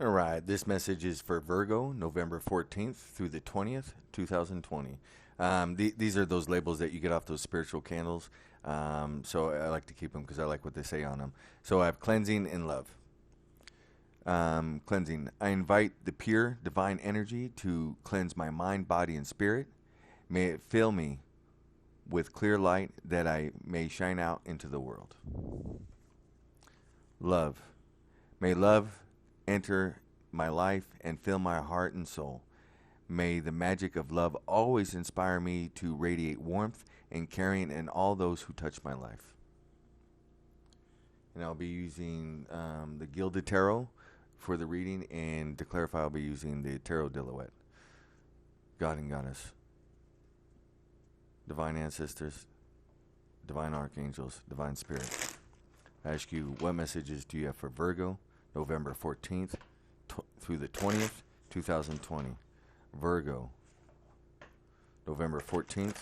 All right, this message is for Virgo, November 14th through the 20th, 2020. These are those labels that you get off those spiritual candles. So I like to keep them because I like what they say on them. So I have cleansing and love. Cleansing. I invite the pure divine energy to cleanse my mind, body, and spirit. May it fill me with clear light that I may shine out into the world. Love. May love enter my life and fill my heart and soul. May the magic of love always inspire me to radiate warmth and caring in all those who touch my life. And I'll be using the Gilded Tarot for the reading, and to clarify, I'll be using the Tarot Dilouette. God and Goddess, Divine Ancestors, Divine Archangels, Divine Spirit. I ask you, what messages do you have for Virgo, November 14th through the 20th, 2020? Virgo, November 14th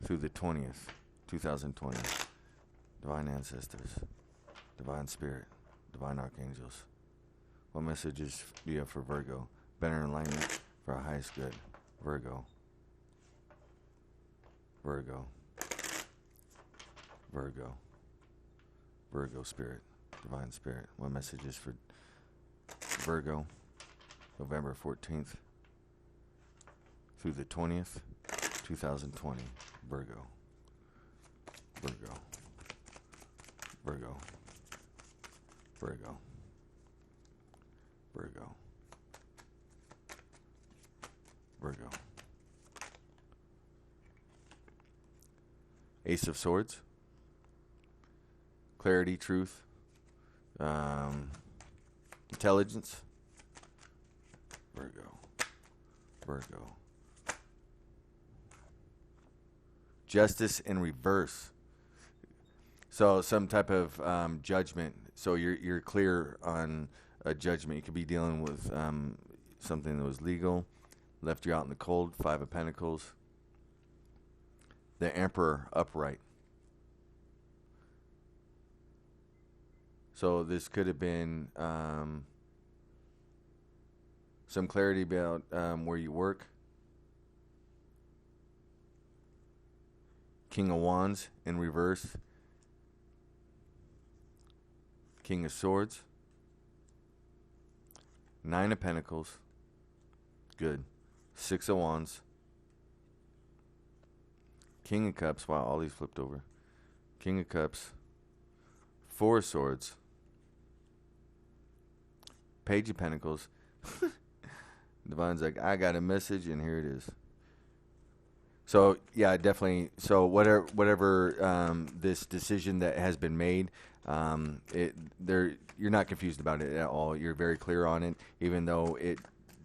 through the 20th, 2020. Divine Ancestors, Divine Spirit, Divine Archangels. What messages do you have for Virgo? Better alignment for our highest good. Virgo, Virgo, Virgo, Virgo Spirit, Divine Spirit. What messages for Virgo, November 14th through the 20th, 2020. Virgo, Virgo, Virgo, Virgo, Virgo, Virgo. Ace of Swords. Clarity, truth, intelligence. Virgo, Virgo. Justice in reverse. So some type of judgment. So you're clear on a judgment. You could be dealing with something that was legal, left you out in the cold. Five of Pentacles. The Emperor upright. So this could have been some clarity about where you work. King of Wands in reverse. King of Swords. Nine of Pentacles. Good. Six of Wands. King of Cups. Wow, all these flipped over. King of Cups. Four of Swords. Page of Pentacles. Divine's like, I got a message, and here it is. So yeah, definitely. So whatever this decision that has been made, you're not confused about it at all. You're very clear on it, even though it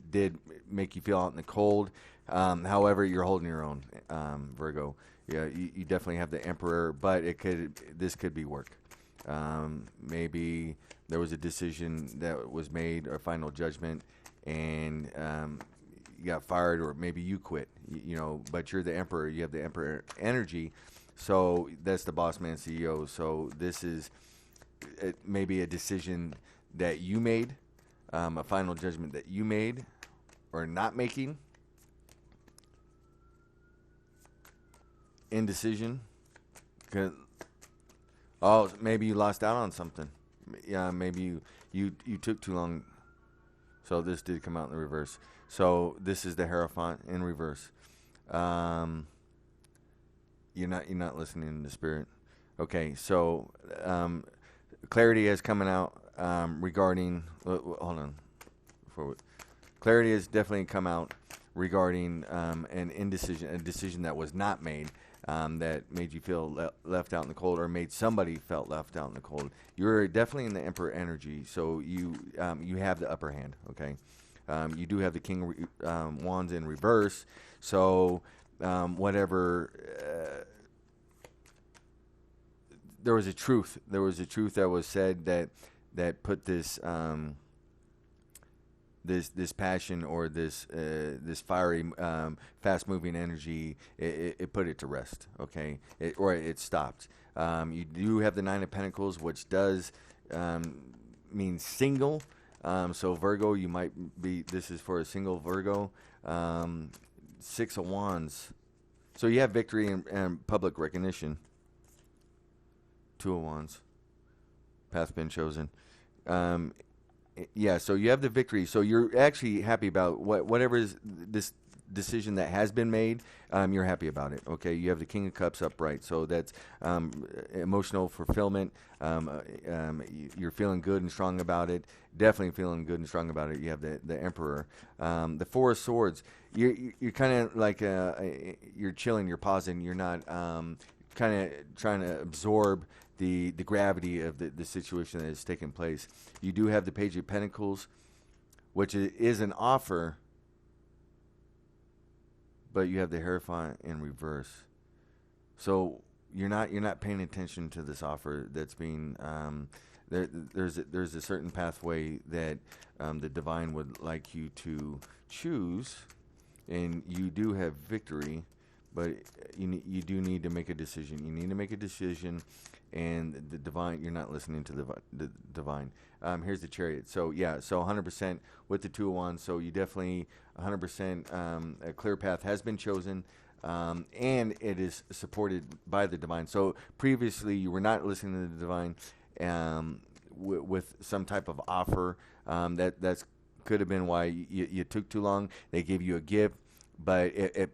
did make you feel out in the cold. However, you're holding your own, Virgo. Yeah, you definitely have the Emperor, but this could be work. Maybe there was a decision that was made, or final judgment, and you got fired, or maybe you quit. But you're the Emperor. You have the Emperor energy, so that's the boss man CEO. So this is maybe a decision that you made, a final judgment that you made, or not making. Indecision. Oh, maybe you lost out on something. Yeah, maybe you took too long. So this did come out in the reverse. So this is the Hierophant in reverse. You're not listening to spirit. Okay, so clarity is coming out regarding. Hold on. Clarity has definitely come out regarding an indecision, a decision that was not made. That made you feel left out in the cold, or made somebody felt left out in the cold. You're definitely in the Emperor energy, so you have the upper hand. Okay, you do have the King Wands in reverse. So whatever, there was a truth. There was a truth that was said that put this. This passion, or this fiery, fast moving energy, it put it to rest. Okay, or it stopped. You do have the Nine of Pentacles, which does means single. So Virgo, you might be. This is for a single Virgo. 6 of Wands. So you have victory and public recognition. 2 of Wands. Path been chosen. Yeah, so you have the victory. So you're actually happy about whatever is this decision that has been made. You're happy about it. Okay, you have the King of Cups upright. So that's emotional fulfillment. You're feeling good and strong about it. Definitely feeling good and strong about it. You have the Emperor. The 4 of Swords. You're kind of like you're chilling. You're pausing. You're not kind of trying to absorb the gravity of the situation that is taking place. You do have the Page of Pentacles, which is an offer, but you have the Hierophant in reverse. So you're not paying attention to this offer that's being there's a certain pathway that the divine would like you to choose, and you do have victory, but you do need to make a decision. You need to make a decision, and the divine, you're not listening to the divine. Here's the Chariot. So yeah, so 100% with the 2 of Wands. So you definitely 100% a clear path has been chosen, and it is supported by the divine. So previously you were not listening to the divine with some type of offer. That's could have been why you took too long. They gave you a gift, but it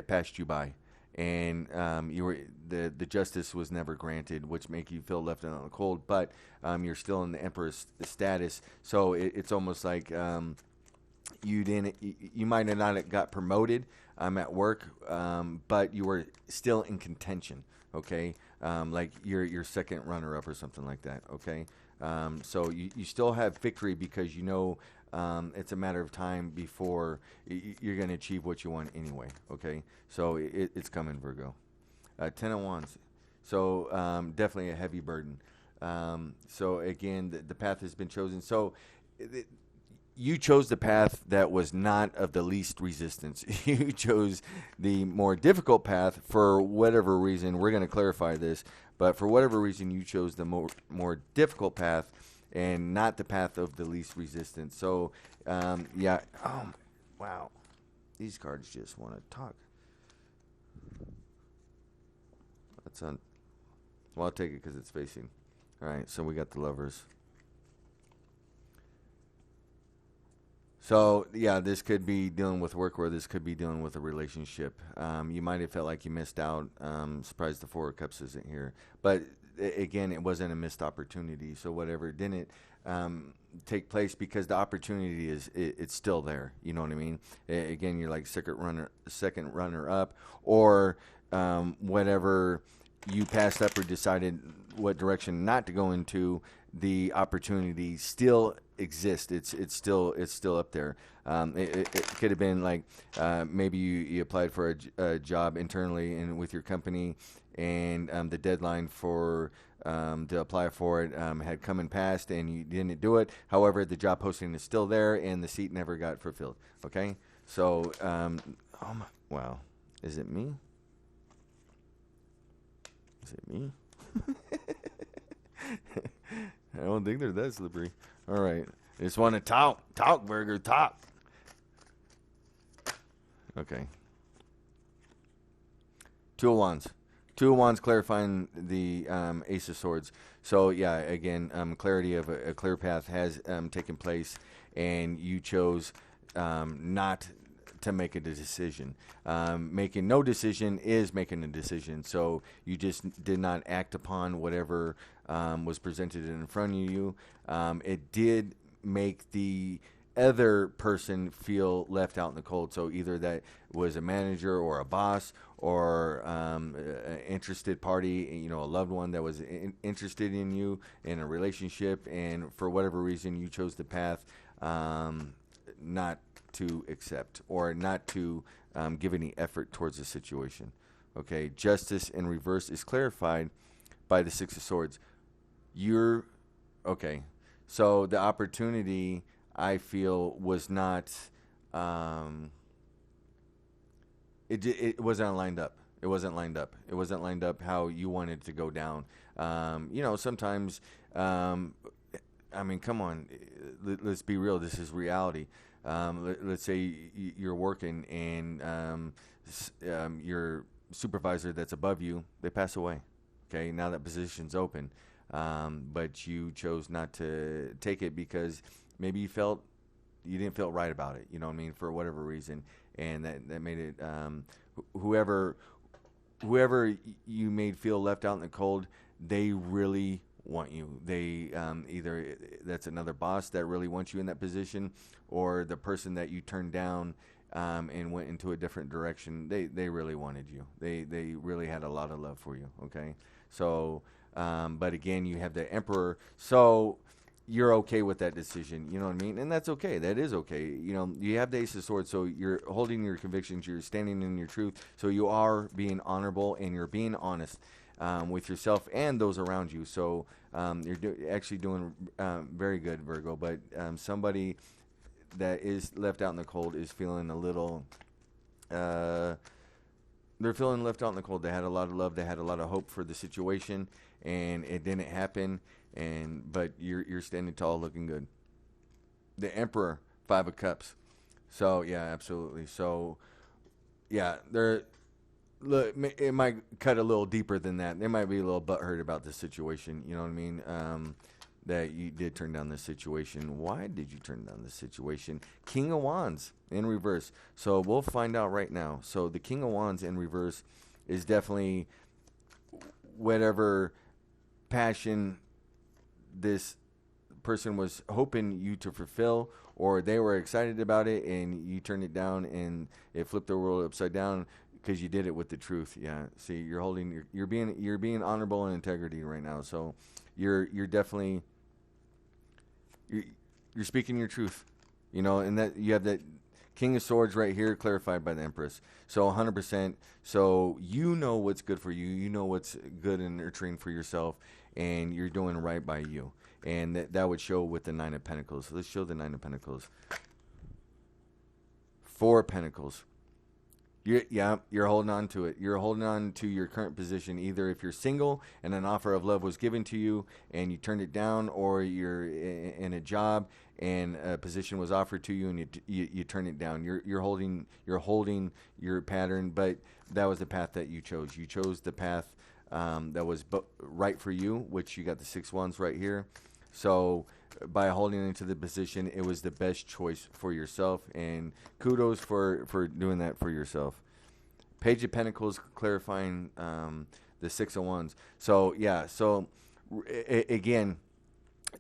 passed you by, and you were the justice was never granted, which make you feel left out in the cold. But you're still in the Emperor's status, so it's almost like you might have not got promoted at work, but you were still in contention. Okay, like your second runner up or something like that. Okay, so you still have victory because you know. It's a matter of time before you're going to achieve what you want anyway. Okay, so it's coming, Virgo. 10 of Wands. So definitely a heavy burden. So again, the path has been chosen. So you chose the path that was not of the least resistance. You chose the more difficult path for whatever reason. We're going to clarify this, but for whatever reason, you chose the more difficult path and not the path of the least resistance. So, yeah. Wow. These cards just want to talk. That's on. Well, I'll take it because it's facing. All right, so we got the Lovers. So, yeah, this could be dealing with work, or this could be dealing with a relationship. You might have felt like you missed out. Surprised the 4 of Cups isn't here. But again, it wasn't a missed opportunity. So whatever didn't take place, because the opportunity it's still there. You know what I mean? Again, you're like second runner up, or whatever you passed up or decided what direction not to go into. The opportunity still exists. It's still up there. It could have been like maybe you applied for a job internally and with your company, and the deadline for to apply for it had come and passed, and you didn't do it. However, the job posting is still there, and the seat never got fulfilled. Okay, so wow, is it me? Is it me? I don't think they're that slippery. All right, I just want to talk, Burger, talk. Okay. 2 of Wands. 2 of Wands clarifying the Ace of Swords. So, yeah, again, clarity of a clear path has taken place, and you chose not to make a decision. Making no decision is making a decision. So you just did not act upon whatever was presented in front of you. It did make the other person feel left out in the cold. So either that was a manager or a boss, or an interested party, a loved one that was interested in you in a relationship, and for whatever reason you chose the path not to accept or not to give any effort towards the situation. Okay, justice in reverse is clarified by the 6 of Swords. Okay, so the opportunity, I feel, was not it wasn't lined up. It wasn't lined up. It wasn't lined up how you wanted to go down. Sometimes I mean, come on, let's be real. This is reality. Let's say you're working and your supervisor that's above you, they pass away. Okay, now that position's open, but you chose not to take it because maybe you didn't feel right about it. You know what I mean, for whatever reason, and that made it whoever you made feel left out in the cold, they really want you. They either that's another boss that really wants you in that position, or the person that you turned down and went into a different direction. They really wanted you. They really had a lot of love for you. Okay, so but again, you have the Emperor, so you're okay with that decision. You know what I mean? And that's okay. That is okay. You know, you have the Ace of Swords, so you're holding your convictions. You're standing in your truth. So you are being honorable and you're being honest with yourself and those around you. So you're actually doing very good, Virgo. But somebody that is left out in the cold is feeling a little. They're feeling left out in the cold. They had a lot of love. They had a lot of hope for the situation, and it didn't happen. But you're standing tall, looking good. The Emperor, 5 of Cups. So yeah, absolutely. So yeah, look, it might cut a little deeper than that. They might be a little butthurt about this situation. You know what I mean? That you did turn down this situation. Why did you turn down this situation? King of Wands in reverse. So we'll find out right now. So the King of Wands in reverse is definitely whatever passion this person was hoping you to fulfill, or they were excited about it and you turned it down and it flipped the world upside down because you did it with the truth. Yeah. See, you're being honorable and integrity right now. So you're definitely you're speaking your truth, you know, and that you have that King of Swords right here clarified by the Empress. So 100%. So you know what's good for you. You know what's good and nurturing for yourself, and you're doing right by you. And that would show with the 9 of Pentacles. So let's show the 9 of Pentacles. 4 of Pentacles. You're holding on to it. You're holding on to your current position. Either if you're single and an offer of love was given to you and you turned it down, or you're in a job and a position was offered to you and you turn it down. You're holding your pattern, but that was the path that you chose. You chose the path that was right for you, which you got the 6 wands right here. So by holding into the position, it was the best choice for yourself, and kudos for doing that for yourself. Page of Pentacles clarifying the 6 of Wands. So yeah, so again,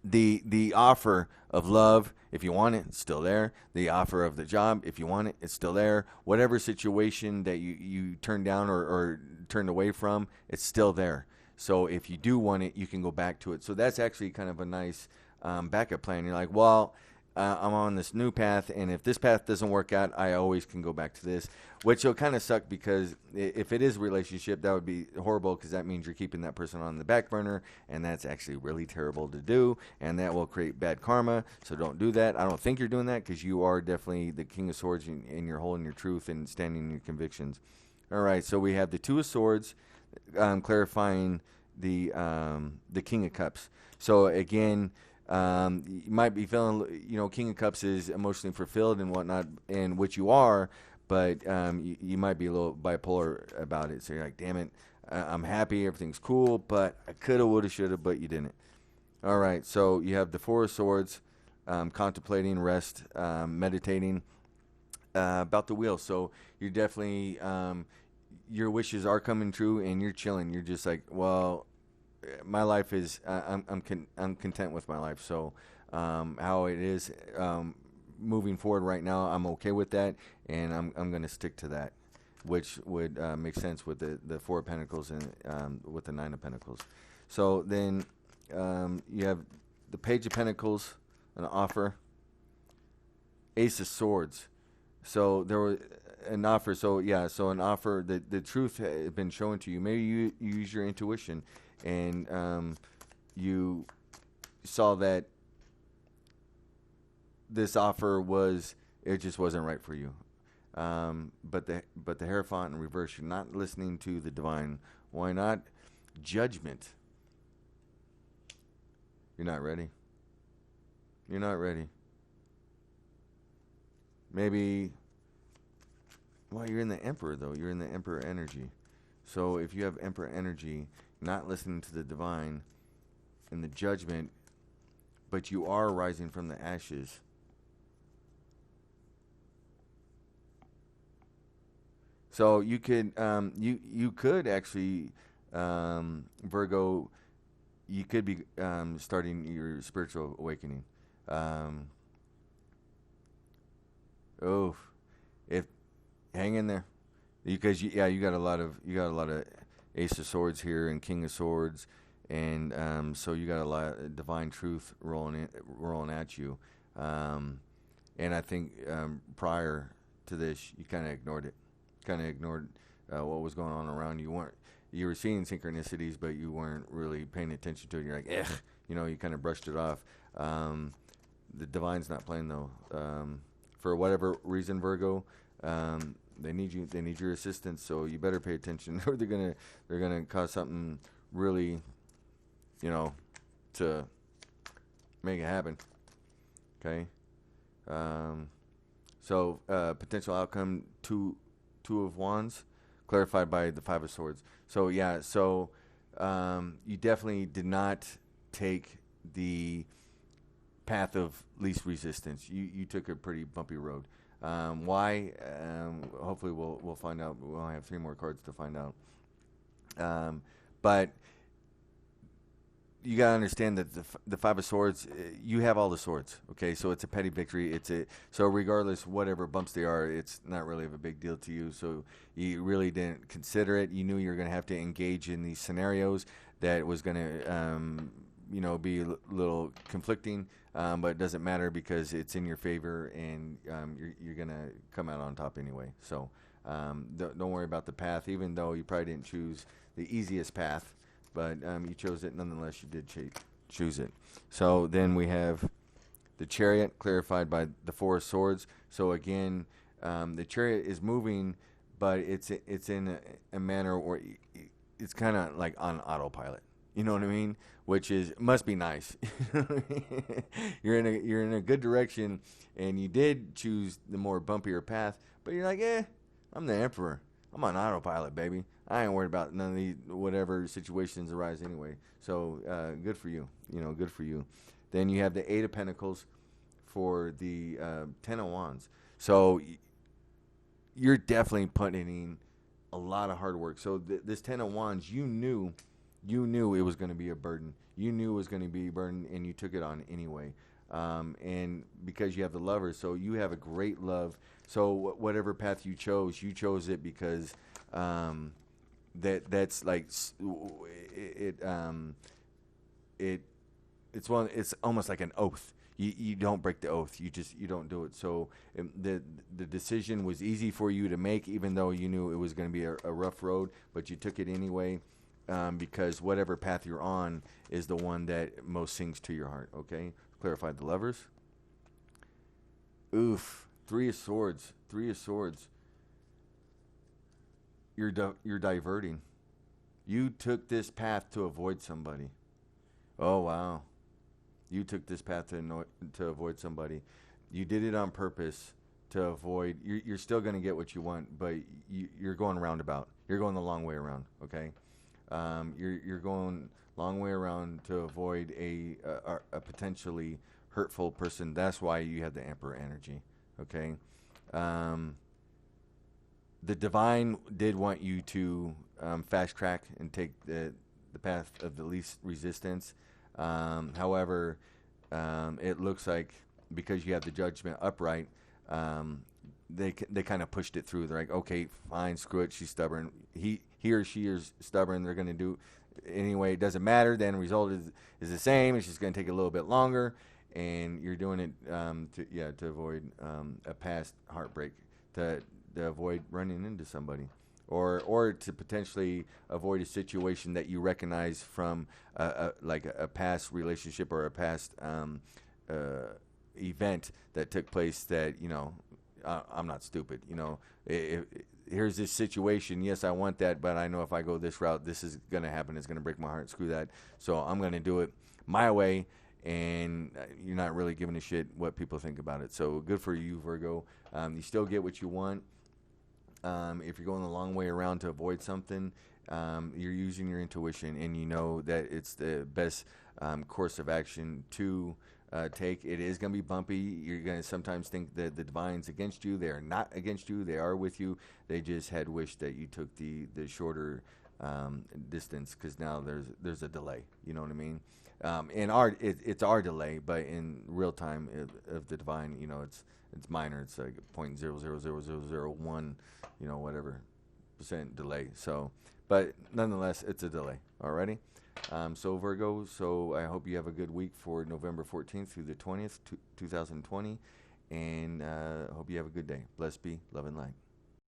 the offer of love, if you want it, it's still there. The offer of the job, if you want it, it's still there. Whatever situation that you turned down or turned away from, it's still there. So if you do want it, you can go back to it. So that's actually kind of a nice backup plan. You're like, well, I'm on this new path, and if this path doesn't work out, I always can go back to this, which will kind of suck, because if it is a relationship, that would be horrible, because that means you're keeping that person on the back burner, and that's actually really terrible to do, and that will create bad karma. So don't do that. I don't think you're doing that, because you are definitely the King of Swords, and you're holding your truth and standing in your convictions. All right, so we have the 2 of Swords clarifying the King of Cups. So again, you might be feeling, King of Cups is emotionally fulfilled and whatnot, and which you are, but you might be a little bipolar about it. So you're like, damn it, I'm happy, everything's cool, but I coulda, woulda, shoulda, but you didn't. All right, so you have the 4 of Swords, contemplating, rest, meditating about the wheel. So you're definitely, your wishes are coming true, and you're chilling. You're just like, well, my life is, I'm content with my life. So how it is moving forward right now, I'm okay with that, and I'm going to stick to that, which would make sense with the 4 of Pentacles and with the 9 of Pentacles. So then you have the Page of Pentacles, an offer, Ace of Swords. So there was an offer. So yeah, so an offer. The truth had been shown to you. Maybe you use your intuition, and you saw that this offer just wasn't right for you. But the Hierophant in reverse, you're not listening to the divine. Why not? Judgment. You're not ready. You're not ready. Maybe, well, you're in the Emperor, though. You're in the Emperor energy. So if you have Emperor energy, not listening to the divine and the judgment, but you are rising from the ashes. So you could, you could actually, Virgo, you could be starting your spiritual awakening. Um, oh, if hang in there, because you got a lot of Ace of Swords here and King of Swords, and so you got a lot of divine truth rolling at you, and I think prior to this you kind of ignored it, what was going on around you. You were seeing synchronicities, but you weren't really paying attention to it. You're like, you kind of brushed it off. The divine's not playing though. For whatever reason, Virgo, they need you. They need your assistance. So you better pay attention, or they're gonna cause something really, to make it happen. Okay. So potential outcome: two of Wands, clarified by the Five of Swords. So yeah. So you definitely did not take the path of least resistance. You took a pretty bumpy road. Why? Hopefully we'll find out. We'll only have 3 more cards to find out. But you gotta understand that the Five of Swords, you have all the swords. Okay, so it's a petty victory. So regardless whatever bumps they are, it's not really of a big deal to you. So you really didn't consider it. You knew you were gonna have to engage in these scenarios that was gonna be a little conflicting, but it doesn't matter because it's in your favor, and you're gonna come out on top anyway. So don't worry about the path, even though you probably didn't choose the easiest path, but you chose it nonetheless. You did choose it. So then we have the Chariot, clarified by the Four of Swords. So again, the Chariot is moving, but it's in a manner where it's kind of like on autopilot. You know what I mean? Which must be nice. You're in a good direction, and you did choose the more bumpier path, but you're like, I'm the Emperor. I'm on autopilot, baby. I ain't worried about none of these whatever situations arise anyway. So good for you. Good for you. Then you have the Eight of Pentacles for the 10 of Wands. So you're definitely putting in a lot of hard work. So this 10 of Wands, you knew it was going to be a burden. You knew it was going to be a burden, and you took it on anyway. And because you have the Lover, so you have a great love. So whatever path you chose it because that's like it's almost like an oath. You don't break the oath. You don't do it. So the decision was easy for you to make, even though you knew it was going to be a rough road, but you took it anyway. Because whatever path you're on is the one that most sings to your heart. Okay, clarified the Lovers. Oof, Three of Swords. You're diverting. You took this path to avoid somebody. Oh wow, you took this path to avoid somebody. You did it on purpose to avoid. You're still going to get what you want, but you're going roundabout. You're going the long way around. Okay. You're going long way around to avoid a potentially hurtful person. That's why you have the Emperor energy. Okay. The divine did want you to fast track and take the path of the least resistance. However, it looks like because you have the Judgment upright, they kind of pushed it through. They're like, okay, fine, screw it. She's stubborn. He or she is stubborn. They're going to do anyway. It doesn't matter. The end result is the same. It's just going to take a little bit longer, and you're doing it to avoid a past heartbreak, to avoid running into somebody, or to potentially avoid a situation that you recognize from like a past relationship or a past event that took place that I'm not stupid. Here's this situation. Yes, I want that, but I know if I go this route, this is going to happen. It's going to break my heart. Screw that. So I'm going to do it my way. and you're not really giving a shit what people think about it. So good for you, Virgo. You still get what you want. If you're going the long way around to avoid something, you're using your intuition, and you know that it's the best course of action to take. It is going to be bumpy. You're going to sometimes think that the divine's against you. They are not against you. They are with you. They just had wished that you took the shorter distance, because now there's a delay. You know what I mean? It's our delay, but in real time of the divine, you know, it's minor. It's like 0.000001, you know, whatever percent delay. So, but nonetheless, it's a delay. Alrighty. So Virgo, so I hope you have a good week for November 14th through the 20th, 2020, and hope you have a good day. Blessed be, love and light.